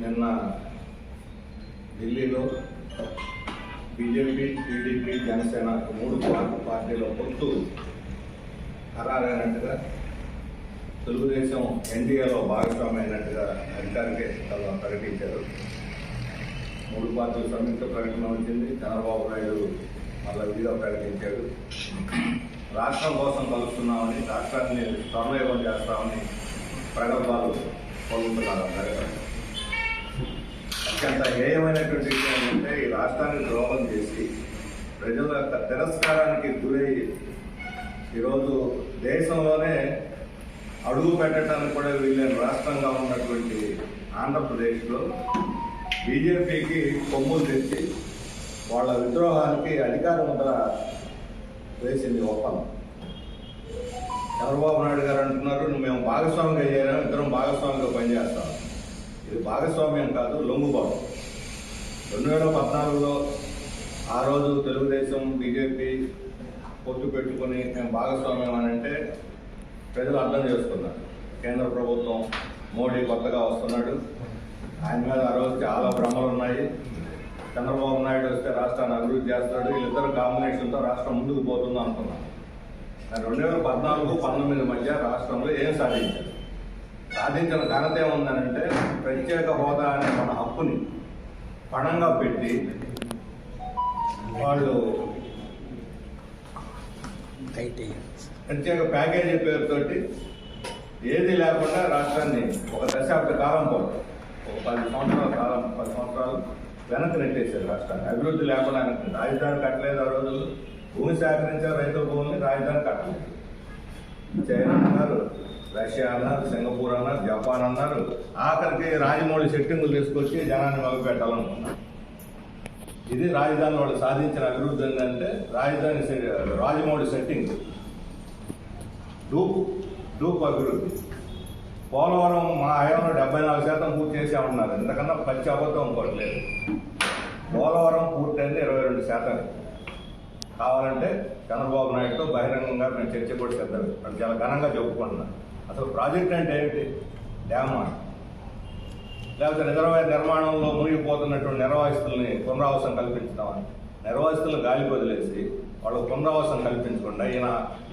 నిన్న ఢిల్లీలో BJP, TDP, Janasena 3 పార్టీల పొత్తు ఖరారైనట్టుగా, తెలుగుదేశం ఎన్డీఏలో భాగస్వామైనట్టుగా అధికారిక ప్రకటించారు. 3 పార్టీల సంయుక్త ప్రకటన వచ్చింది. చంద్రబాబు నాయుడు మళ్ళీ విధిగా ప్రకటించాడు. రాష్ట్రం కోసం కలుస్తున్నామని, రాష్ట్రాన్ని స్వర్ణయుగం చేస్తామని ప్రగల్భాలు పొందుతున్నారు. అత్యంత హేయమైనటువంటి విషయం ఏంటంటే, ఈ రాష్ట్రాన్ని ద్రోహం చేసి ప్రజల యొక్క తిరస్కారానికి గురయ్యి ఈరోజు దేశంలోనే అడుగు పెట్టడానికి కూడా వీళ్ళని రాష్ట్రంగా ఉన్నటువంటి ఆంధ్రప్రదేశ్లో బీజేపీకి కొమ్ములు తెచ్చి వాళ్ళ విద్రోహానికి అధికార ముద్ర వేసింది ఒప్పందం. చంద్రబాబు నాయుడు గారు అంటున్నారు, మేము భాగస్వామిగా అయ్యాము, ఇద్దరం భాగస్వామిగా పనిచేస్తాం. ఇది భాగస్వామ్యం కాదు, లొంగుబాటు. 2014లో ఆ రోజు తెలుగుదేశం, బీజేపీ పొత్తు పెట్టుకుని మేము భాగస్వామ్యం అని అంటే ప్రజలు అర్థం చేసుకున్నారు. కేంద్ర ప్రభుత్వం మోడీ కొత్తగా వస్తున్నాడు, ఆయన మీద ఆ రోజు చాలా భ్రమలు ఉన్నాయి. చంద్రబాబు నాయుడు వస్తే రాష్ట్రాన్ని అభివృద్ధి చేస్తాడు, వీళ్ళిద్దరు కాంబినేషన్తో రాష్ట్రం ముందుకు పోతుంది అనుకున్నాం. 2014-19 మధ్య రాష్ట్రంలో ఏం సాధించారు? సాధించిన ఘనత ఏముందనంటే, ప్రత్యేక హోదా అనే మన హక్కుని పణంగా పెట్టి వాళ్ళు ప్రత్యేక ప్యాకేజీ పేరుతోటి ఏది లేకుండా రాష్ట్రాన్ని ఒక దశాబ్ద కాలం పాటు, ఒక 10 సంవత్సరాలు వెనక్కి నెట్టేశారు. రాష్ట్రాన్ని అభివృద్ధి లేకుండా రాజధాని కట్టలేదు. ఆ రోజులు భూమి సేకరించారు, రైతుల భూమిని, రాజధాని కట్టలేదు. చైనా అన్నారు, రష్యా అన్నారు, సింగపూర్ అన్నారు, జపాన్ అన్నారు. ఆఖరికి రాజమౌళి సెట్టింగులు తీసుకొచ్చి జనాన్ని మొదలుపెట్టాలనుకున్నారు. ఇది రాజధాని వాళ్ళు సాధించిన అభివృద్ధి ఏంటంటే, రాజమౌళి సెట్టింగ్, డూప్ అభివృద్ధి. పోలవరం మా హయాంలో 74% పూర్తి చేసామన్నారు. ఇంతకన్నా పచ్చి అబద్ధం ఇంకోట్లేదు. పోలవరం పూర్తయింది 22%. కావాలంటే చంద్రబాబు నాయుడుతో బహిరంగంగా మేము చర్చ కూడా చేద్దాం. అది చాలా ఘనంగా చెప్పుకుంటున్నాం. అసలు ప్రాజెక్ట్ అంటే ఏమిటి? డ్యామా, లేకపోతే రిజర్వాయర్ నిర్మాణంలో మునిగిపోతున్నటువంటి నిర్వాసితుల్ని పునరావాసం కల్పించడం. నిర్వాసితులను గాలికి వదిలేసి వాళ్ళు పునరావాసం కల్పించకుండా ఈయన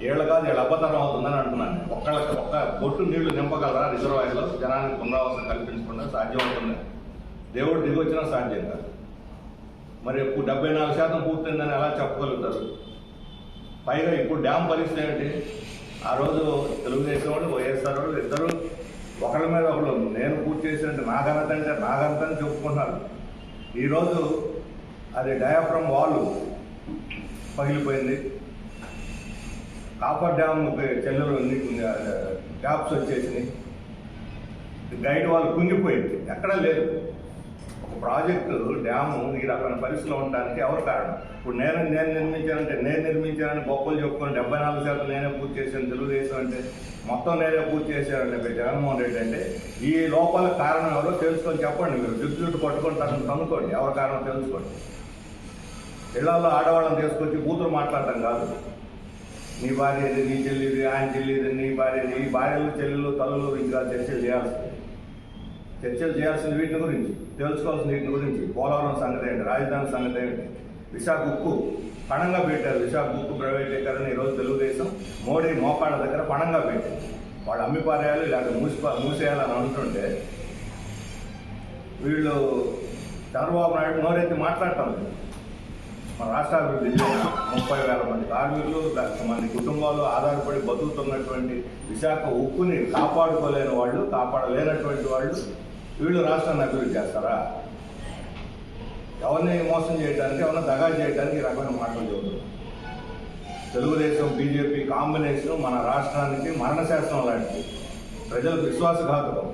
ఏళ్ళు కాదు, ఏళ్ళు అబ్బతరం అవుతుందని అంటున్నాను. ఒక్క బొట్టు నీళ్లు నింపగలరా రిజర్వాయర్లో? జనానికి పునరావాసం కల్పించకుండా సాధ్యం అవుతుంది. దేవుడు దిగొచ్చినా సాధ్యం కాదు. మరి ఇప్పుడు 74% పూర్తయిందని ఎలా చెప్పగలుగుతారు? పైగా ఇప్పుడు డ్యామ్ పరిస్థితి ఏమిటి? ఆ రోజు తెలుగుదేశం వాళ్ళు, వైఎస్ఆర్ వాళ్ళు ఇద్దరు ఒకరి మీద ఒకరు నేను పూర్తి చేసినట్టు నా ఘనత అంటే నా ఘనత అని చెప్పుకున్నారు. ఈరోజు అది డయాఫ్రమ్ వాల్ పగిలిపోయింది. కాపర్ డ్యామ్ చెల్లెలు గ్యాప్స్ వచ్చేసినాయి. గైడ్ వాల్ కుంగిపోయింది. ఎక్కడా లేదు. ఒక ప్రాజెక్టు డ్యాము ఈ రకమైన పరిస్థితిలో ఉండడానికి ఎవరు కారణం? ఇప్పుడు నేను నిర్మించానంటే, నేను నిర్మించానని గొప్పలు చెప్పుకొని 74% నేనే పూర్తి చేశాను తెలుగుదేశం అంటే, మొత్తం నేనే పూర్తి చేశానంటే జగన్మోహన్ రెడ్డి అంటే, ఈ లోపాల కారణం ఎవరో తెలుసుకొని చెప్పండి. మీరు జుట్టు పట్టుకొని తనుకోండి, ఎవరి కారణం తెలుసుకోండి. ఇళ్లలో ఆడవాళ్ళని తీసుకొచ్చి కూతురు మాట్లాడటం కాదు. నీ భార్య ఇది, నీ చెల్లిది, ఆయన చెల్లిది, నీ భార్యది, ఈ భార్యలు, చెల్లెలు, తల్లులు ఇంకా చర్చలు చేయాల్సింది వీటి గురించి, తెలుసుకోవాల్సిన వీటి గురించి. పోలవరం సంగతి ఏంటి? రాజధాని సంగతి ఏంటి? విశాఖ ఉక్కు పణంగా పెట్టారు. విశాఖ ఉక్కు ప్రైవేటీకరణ ఈరోజు తెలుగుదేశం మోడీ మోకాళ్ళ దగ్గర పణంగా పెట్టారు. వాళ్ళు అమ్మి పారేయాలి, లేకపోతే మూసేయాలని అంటుంటే వీళ్ళు చంద్రబాబు నాయుడు నోరెత్తి మాట్లాడటం లేదు. మన రాష్ట్ర అభివృద్ధి 30,000 మంది కార్మికులు, 1,00,000 మంది కుటుంబాలు ఆధారపడి బతుకుతున్నటువంటి విశాఖ ఉక్కుని కాపాడుకోలేని వాళ్ళు, కాపాడలేనటువంటి వాళ్ళు వీళ్ళు రాష్ట్రాన్ని అభివృద్ధి చేస్తారా? ఎవరిని మోసం చేయడానికి, ఎవరిని దగా చేయడానికి ఈ రకమైన మాటలు చెబుతారు. తెలుగుదేశం, బీజేపీ కాంబినేషన్ మన రాష్ట్రానికి మరణశాసనం లాంటిది. ప్రజలకు విశ్వాసఘాతకం.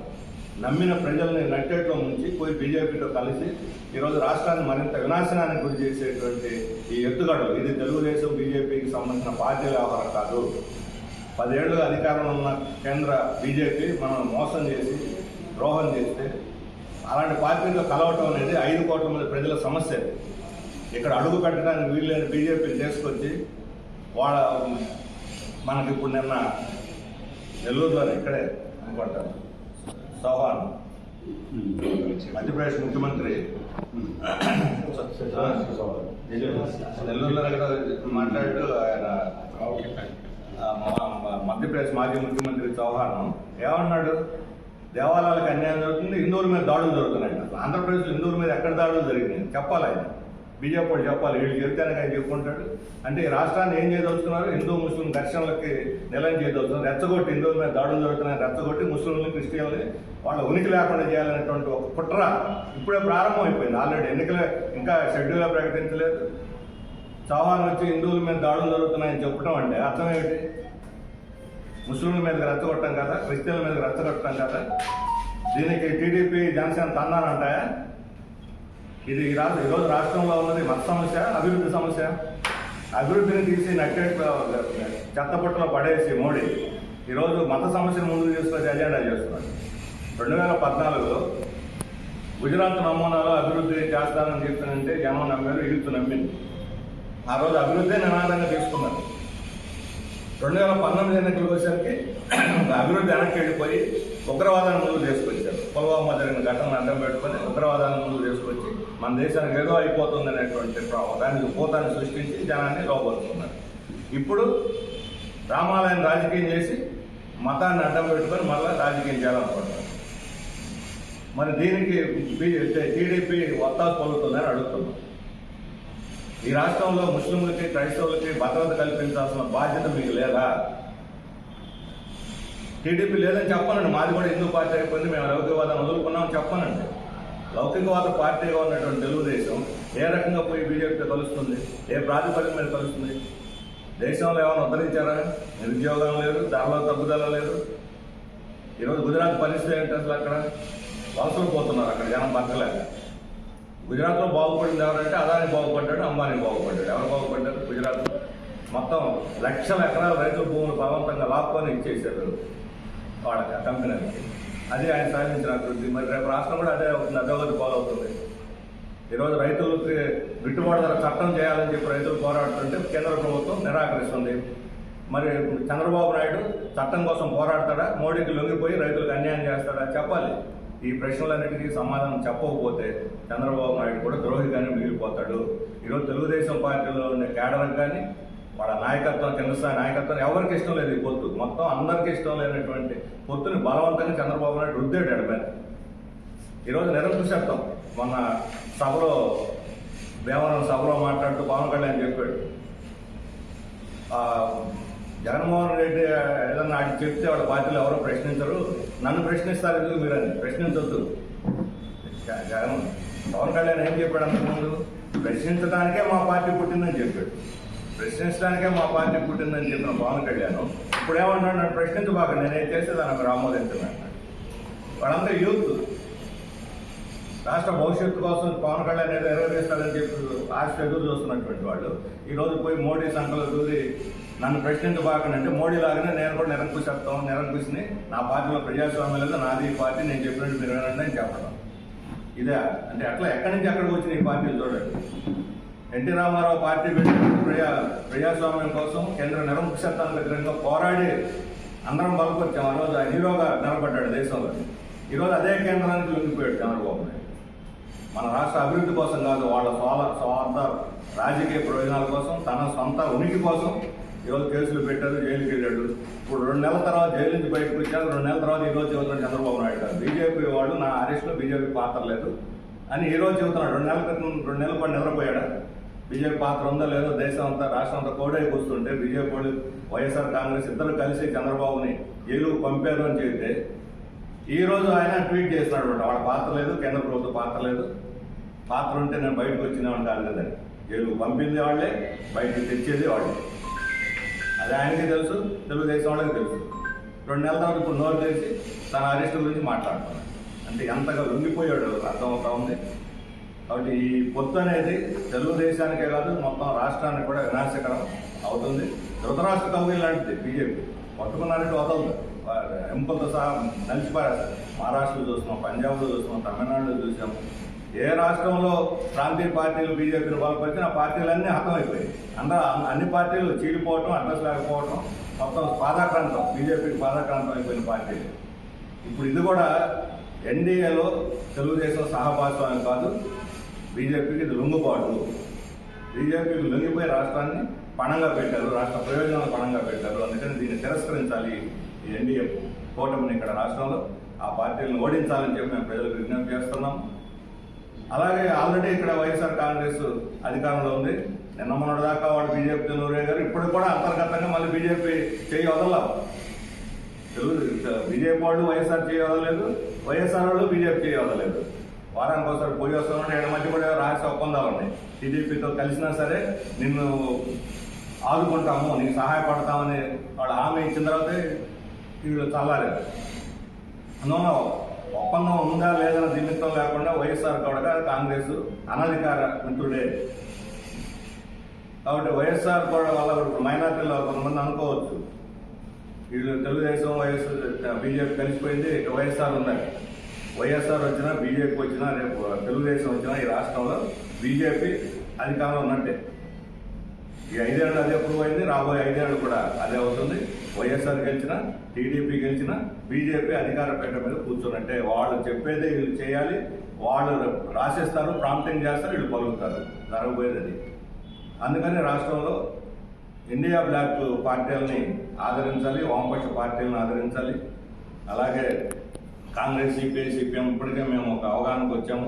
నమ్మిన ప్రజల్ని నట్టేట్లో ముంచి పోయి బీజేపీతో కలిసి ఈరోజు రాష్ట్రాన్ని మరింత వినాశనానికి గురి చేసేటువంటి ఈ ఎత్తుగడలు, ఇది తెలుగుదేశం, బీజేపీకి సంబంధించిన పార్టీల వ్యవహారం కాదు. 10 ఏళ్లుగా అధికారంలో ఉన్న కేంద్ర బీజేపీ మనం మోసం చేసి ద్రోహం చేస్తే అలాంటి పార్టీతో కలవటం అనేది 5 కోట్ల మంది ప్రజల సమస్య. ఇక్కడ అడుగు పెట్టడానికి వీళ్ళని బీజేపీని తీసుకొచ్చి మనకి ఇప్పుడు నిన్న నెల్లూరులో ఇక్కడే అనుకుంటారు సోహాన్ మధ్యప్రదేశ్ ముఖ్యమంత్రి నెల్లూరులో మాట్లాడుతూ ఆయన మధ్యప్రదేశ్ మాజీ ముఖ్యమంత్రి చౌహాన్ ఏమన్నాడు, దేవాలయాలకు అన్యాయం జరుగుతుంది, హిందువుల మీద దాడులు జరుగుతున్నాయి. ఆంధ్రప్రదేశ్లో హిందువుల మీద ఎక్కడ దాడులు జరిగినాయి చెప్పాలి, ఆయన బీజేపీ వాళ్ళు చెప్పాలి. వీళ్ళు చెప్తేనే ఆయన చెప్పుకుంటాడు. అంటే ఈ రాష్ట్రాన్ని ఏం చేయదలుచుకున్నారు, హిందూ ముస్లిం ఘర్షణలకి నిలయం చేయదలుచుకున్నారు. రెచ్చగొట్టి హిందువుల మీద దాడులు జరుగుతున్నాయని రెచ్చగొట్టి ముస్లింలని క్రిస్టియన్ని వాళ్ళ ఉనికి లేకుండా చేయాలనేటువంటి ఒక కుట్ర ఇప్పుడే ప్రారంభం అయిపోయింది. ఆల్రెడీ ఎన్నికలే ఇంకా షెడ్యూల్లో ప్రకటించలేదు. చౌహాన్ వచ్చి హిందువుల మీద దాడులు జరుగుతున్నాయని చెప్పడం అంటే అర్థం ఏమిటి? ముస్లింల మీదకి రెచ్చగొట్టడం కదా, క్రిస్టియన్ల మీదకి రెచ్చగొట్టడం కదా. దీనికి టీడీపీ జనసేన తందానంటాయా? ఇది ఈరోజు రాష్ట్రంలో ఉన్నది మత సమస్య, అభివృద్ధి సమస్య. అభివృద్ధిని తీసి చెత్తపుట్టలో పడేసి మోడీ ఈరోజు మత సమస్యను ముందుకు తీసుకొచ్చి అజెండా చేస్తున్నాడు. 2014లో గుజరాత్ నమూనాలో అభివృద్ధి చేస్తానని చెప్తానంటే జనం నమ్మారు, ఇడుతు నమ్మింది. ఆ రోజు అభివృద్ధి నినాదంగా తీసుకున్నారు. 2019 ఎన్నికలకు వచ్చేసరికి అభివృద్ధి వెనక్కి వెళ్ళిపోయి ఉగ్రవాదాన్ని ముందుకు తీసుకొచ్చారు. పుల్వామా జరిగిన ఘటనను అడ్డం పెట్టుకొని ఉగ్రవాదాన్ని ముందుకు తీసుకొచ్చి మన దేశానికి ఏదో అయిపోతుంది అనేటువంటి దానికి భూతాన్ని సృష్టించి జనాన్ని లోపరుచుకున్నారు. ఇప్పుడు రామాలయాన్ని రాజకీయం చేసి మతాన్ని అడ్డం పెట్టుకొని మళ్ళీ రాజకీయం చేయాలనుకుంటున్నారు. మరి దీనికి టీడీపీ ఒత్తాసు పలుకుతుందని అడుగుతున్నాం. ఈ రాష్ట్రంలో ముస్లింలకి క్రైస్తవులకి భద్రత కల్పించాల్సిన బాధ్యత మీకు లేదా? టీడీపీ లేదని చెప్పనండి, మాది కూడా హిందూ పార్టీ అయిపోయింది, మేము లౌకికవాదాన్ని వదులుకున్నామని చెప్పనండి. లౌకికవాద పార్టీగా ఉన్నటువంటి తెలుగుదేశం ఏ రకంగా పోయి బీజేపీతో కలుస్తుంది? ఏ ప్రాతిపదిక మీద కలుస్తుంది? దేశంలో ఏమైనా ఉద్ధరించారా? నిరుద్యోగం లేదు, ధరలో తగ్గుదల లేదు. ఈరోజు గుజరాత్ పరిస్థితి ఏంటి? అసలు అక్కడ వలసలు పోతున్నారు, అక్కడ జనం బతకలేక. గుజరాత్లో బాగుపడింది ఎవరంటే అదాని బాగుపడ్డాడు, అంబానీ బాగుపడ్డాడు. ఎవరు బాగుపడ్డారు? గుజరాత్ మొత్తం లక్షల ఎకరాల రైతుల భూములు బలవంతంగా లాక్కొని ఇచ్చేశారు వాళ్ళకి, ఆ కంపెనీలకి. అది ఆయన సాధించిన అభివృద్ధి. మరి రేపు రాష్ట్రం కూడా అదే అవుతుంది, అధోగతి పాలవుతుంది. ఈరోజు రైతులకి గిట్టుబాటు ధర చట్టం చేయాలని చెప్పి రైతులు పోరాడుతుంటే కేంద్ర ప్రభుత్వం నిరాకరిస్తుంది. మరి చంద్రబాబు నాయుడు చట్టం కోసం పోరాడతాడా? మోడీకి లొంగిపోయి రైతులకు అన్యాయం చేస్తాడా? చెప్పాలి. ఈ ప్రశ్నలన్నిటికీ సమాధానం చెప్పకపోతే చంద్రబాబు నాయుడు కూడా ద్రోహిగానే మిగిలిపోతాడు. ఈరోజు తెలుగుదేశం పార్టీలో ఉండే కేడర్కి కానీ వాళ్ళ నాయకత్వం, కింద స్థాయి నాయకత్వం ఎవరికి ఇష్టం లేదు. ఈ పొత్తు మొత్తం అందరికీ ఇష్టం లేనటువంటి పొత్తుని బలవంతంగా చంద్రబాబు నాయుడు రుద్దాడు ఎడమని. ఈరోజు నిరంకుశత్వం. మొన్న సభలో భీమవరం సభలో మాట్లాడుతూ పవన్ కళ్యాణ్ చెప్పాడు, జగన్మోహన్ రెడ్డి ఏదన్నా ఆయన చెప్తే వాళ్ళ పార్టీలో ఎవరో ప్రశ్నించరు, నన్ను ప్రశ్నిస్తారు ఎందుకు మీరని? ప్రశ్నించొద్దు. పవన్ కళ్యాణ్ ఏం చెప్పాడు అంతకుముందు? ప్రశ్నించడానికే మా పార్టీ పుట్టిందని చెప్పాడు. ప్రశ్నించడానికే మా పార్టీ పుట్టిందని చెప్పిన పవన్ కళ్యాణ్ ఇప్పుడు ఏమన్నాడు? నన్ను ప్రశ్నించబాక, నేనేం చేస్తే దాన్ని మీరు ఆమోదించమన్నాడు. వాళ్ళంతా యూత్, రాష్ట్ర భవిష్యత్తు కోసం పవన్ కళ్యాణ్ ఏదో ఎరవేస్తాడని చెప్పి ఆశ ఎదురు చూస్తున్నటువంటి వాళ్ళు ఈరోజు పోయి మోడీ సంఖ్యలో దూరి నన్ను ప్రశ్నించబాకనంటే మోడీ లాగానే నేను కూడా నిరంకుశని, నా పార్టీలో ప్రజాస్వామ్యం లేదు, నాది ఈ పార్టీ, నేను చెప్పినట్టు మీరు వినండి అని చెప్పడం. ఇదే అంటే అట్లా ఎక్కడి నుంచి ఎక్కడికి వచ్చిన ఈ పార్టీలు చూడండి. ఎన్టీ రామారావు పార్టీ పెట్టి ప్రజాస్వామ్యం కోసం కేంద్ర నిరంకుశత్వానికి వ్యతిరేకంగా పోరాడి అందరం బలపరిచాం. ఆ రోజు ఆయన హీరోగా నిలబడ్డాడు దేశంలో. ఈరోజు అదే కేంద్రానికి లొంగిపోయాడు చంద్రబాబు నాయుడు. మన రాష్ట్ర అభివృద్ధి కోసం కాదు, వాళ్ళ స్వార్థ రాజకీయ ప్రయోజనాల కోసం, తన సొంత ఉనికి కోసం ఈరోజు కేసులు పెట్టారు, జైలుకి వెళ్ళాడు. ఇప్పుడు 2 నెలల తర్వాత జైలు నుంచి బయటకు వచ్చారు. 2 నెలల తర్వాత ఈరోజు చెబుతున్నాడు చంద్రబాబు నాయుడు గారు, బీజేపీ వాళ్ళు నా అరెస్ట్లో బీజేపీ పాత్ర లేదు అని ఈరోజు చెబుతున్నాడు. 2 నెలల క్రితం 2 నెలల పాటు నిద్రపోయాడా? బీజేపీ పాత్ర ఉందో లేదో దేశం అంతా రాష్ట్రం అంతా కోడై కూస్తుంటే బీజేపీ వాళ్ళు వైఎస్ఆర్ కాంగ్రెస్ ఇద్దరు కలిసి చంద్రబాబుని జైలుకు పంపారు అని చెబితే ఈరోజు ఆయన ట్వీట్ చేస్తున్నాడు, వాళ్ళ పాత్ర లేదు, కేంద్ర ప్రభుత్వ పాత్ర లేదు, పాత్ర ఉంటే నేను బయటకు వచ్చినామని కాదు కదండి. జైలుకు పంపింది వాళ్ళే, బయటకు తెచ్చేది వాళ్ళే. అది ఆయనకి తెలుసు, తెలుగుదేశం వాళ్ళకి తెలుసు. 2 నెలల తర్వాత ఇప్పుడు నోరు తెలిసి తన అరెస్ట్ గురించి మాట్లాడుతున్నాడు. అంటే ఎంతగా లొంగిపోయాడు అర్థమవుతా ఉంది. కాబట్టి ఈ పొత్తు అనేది తెలుగుదేశానికే కాదు మొత్తం రాష్ట్రానికి కూడా వినాశకరం అవుతుంది. ధృతరాష్ట్ర కౌగిల్ లాంటిది బీజేపీ. పట్టుకున్నారంటే వదలదు, ఎంపలతో సహా నలిచిపారేస్తారు. మహారాష్ట్రలో చూస్తున్నాం, పంజాబ్లో చూస్తున్నాం, తమిళనాడులో చూసాం. ఏ రాష్ట్రంలో ప్రాంతీయ పార్టీలు బీజేపీని బలపరిచిన ఆ పార్టీలన్నీ హతమైపోయాయి. అన్ని పార్టీలు చీలిపోవటం, అడ్రస్ లేకపోవటం, మొత్తం పాదాక్రాంతం, బీజేపీకి పాదాక్రాంతం అయిపోయిన పార్టీలు. ఇప్పుడు ఇది కూడా ఎన్డీఏలో తెలుగుదేశం సహభాగస్వామ్యం కాదు, బీజేపీకి ఇది లొంగుబాటు. బీజేపీకి లొంగిపోయి రాష్ట్రాన్ని పణంగా పెట్టారు, రాష్ట్ర ప్రయోజనాలు పణంగా పెట్టారు. అందుకని దీన్ని తిరస్కరించాలి. ఈ ఎన్డీఏ కూటమిని ఇక్కడ రాష్ట్రంలో ఆ పార్టీలను ఓడించాలని చెప్పి మేము ప్రజలకు విజ్ఞప్తి చేస్తున్నాం. అలాగే ఆల్రెడీ ఇక్కడ వైఎస్ఆర్ కాంగ్రెస్ అధికారంలో ఉంది. నిన్న మొన్నటి దాకా వాళ్ళు బీజేపీ నూరే గారు ఇప్పుడు కూడా అంతర్గతంగా మళ్ళీ బీజేపీ చేయి వదలవు. బీజేపీ వాళ్ళు వైఎస్ఆర్ చేయి వదలలేదు, వైఎస్ఆర్ వాళ్ళు బీజేపీ చేయి వదలలేదు. వారానికి ఒకసారి పోయి వస్తామంటే ఏడు మధ్య కూడా రహస్య ఒప్పందాలు ఉన్నాయి. టీడీపీతో కలిసినా సరే నిన్ను ఆదుకుంటాము, నీకు సహాయపడతామని వాళ్ళు హామీ ఇచ్చిన తర్వాతే వీళ్ళు చల్లాలేదు. అందువల్ల ఒప్పందం ఉందా లేదన్న నిమిత్తం లేకుండా వైఎస్ఆర్ కూడా కాంగ్రెస్ అనధికార మిత్రుడే. కాబట్టి వైఎస్ఆర్ కూడా వల్ల మైనార్టీలో కొంతమంది అనుకోవచ్చు వీళ్ళు తెలుగుదేశం బీజేపీ కలిసిపోయింది, వైఎస్ఆర్ ఉన్నాయి. వైఎస్ఆర్ వచ్చినా బీజేపీ వచ్చినా రేపు తెలుగుదేశం వచ్చినా ఈ రాష్ట్రంలో బీజేపీ అధికారంలో ఉన్నట్టే. ఈ 5 ఏళ్ళు అదే ప్రూవ్ అయింది, రాబోయే 5 ఏళ్ళు కూడా అదే అవుతుంది. వైఎస్ఆర్ గెలిచినా టీడీపీ గెలిచినా బీజేపీ అధికార పీఠ మీద కూర్చున్నట్టే. వాళ్ళు చెప్పేదే వీళ్ళు చేయాలి, వాళ్ళు రాసేస్తారు, ప్రాంప్టింగ్ చేస్తారు, వీళ్ళు పలుకుతారు. జరగబోయేది అది. అందుకని రాష్ట్రంలో ఇండియా బ్లాక్ పార్టీలని ఆదరించాలి, వామపక్ష పార్టీలను ఆదరించాలి. అలాగే కాంగ్రెస్, సిపిఐ, సిపిఎం ఇప్పటికే మేము ఒక అవగాహనకు వచ్చాము.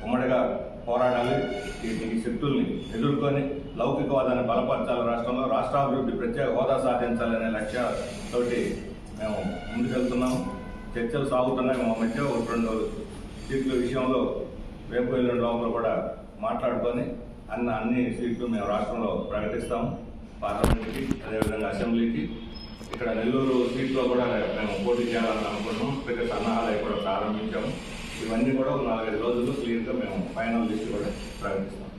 ఉమ్మడిగా పోరాడాలి, ఈ శక్తుల్ని ఎదుర్కొని లౌకికవాదాన్ని బలపరచాలి, రాష్ట్రంలో రాష్ట్రాభివృద్ధి ప్రత్యేక హోదా సాధించాలనే లక్ష్యంతోటి మేము ముందుకెళ్తున్నాము. చర్చలు సాగుతున్నాయి. మా మధ్య 2 సీట్ల విషయంలో రేపు ఎల్లుండి లోపల కూడా మాట్లాడుకొని అన్ని సీట్లు మేము రాష్ట్రంలో ప్రకటిస్తాము. పార్లమెంట్కి, అదేవిధంగా అసెంబ్లీకి. ఇక్కడ నెల్లూరు సీట్లో కూడా మేము పోటీ చేయాలని అనుకుంటున్నాం. ఇప్పటికే సన్నాహాలు కూడా ప్రారంభించాము. ఇవన్నీ కూడా 4-5 రోజుల్లో క్లియర్గా మేము ఫైనల్ లిస్ట్ కూడా ప్రకటిస్తాం.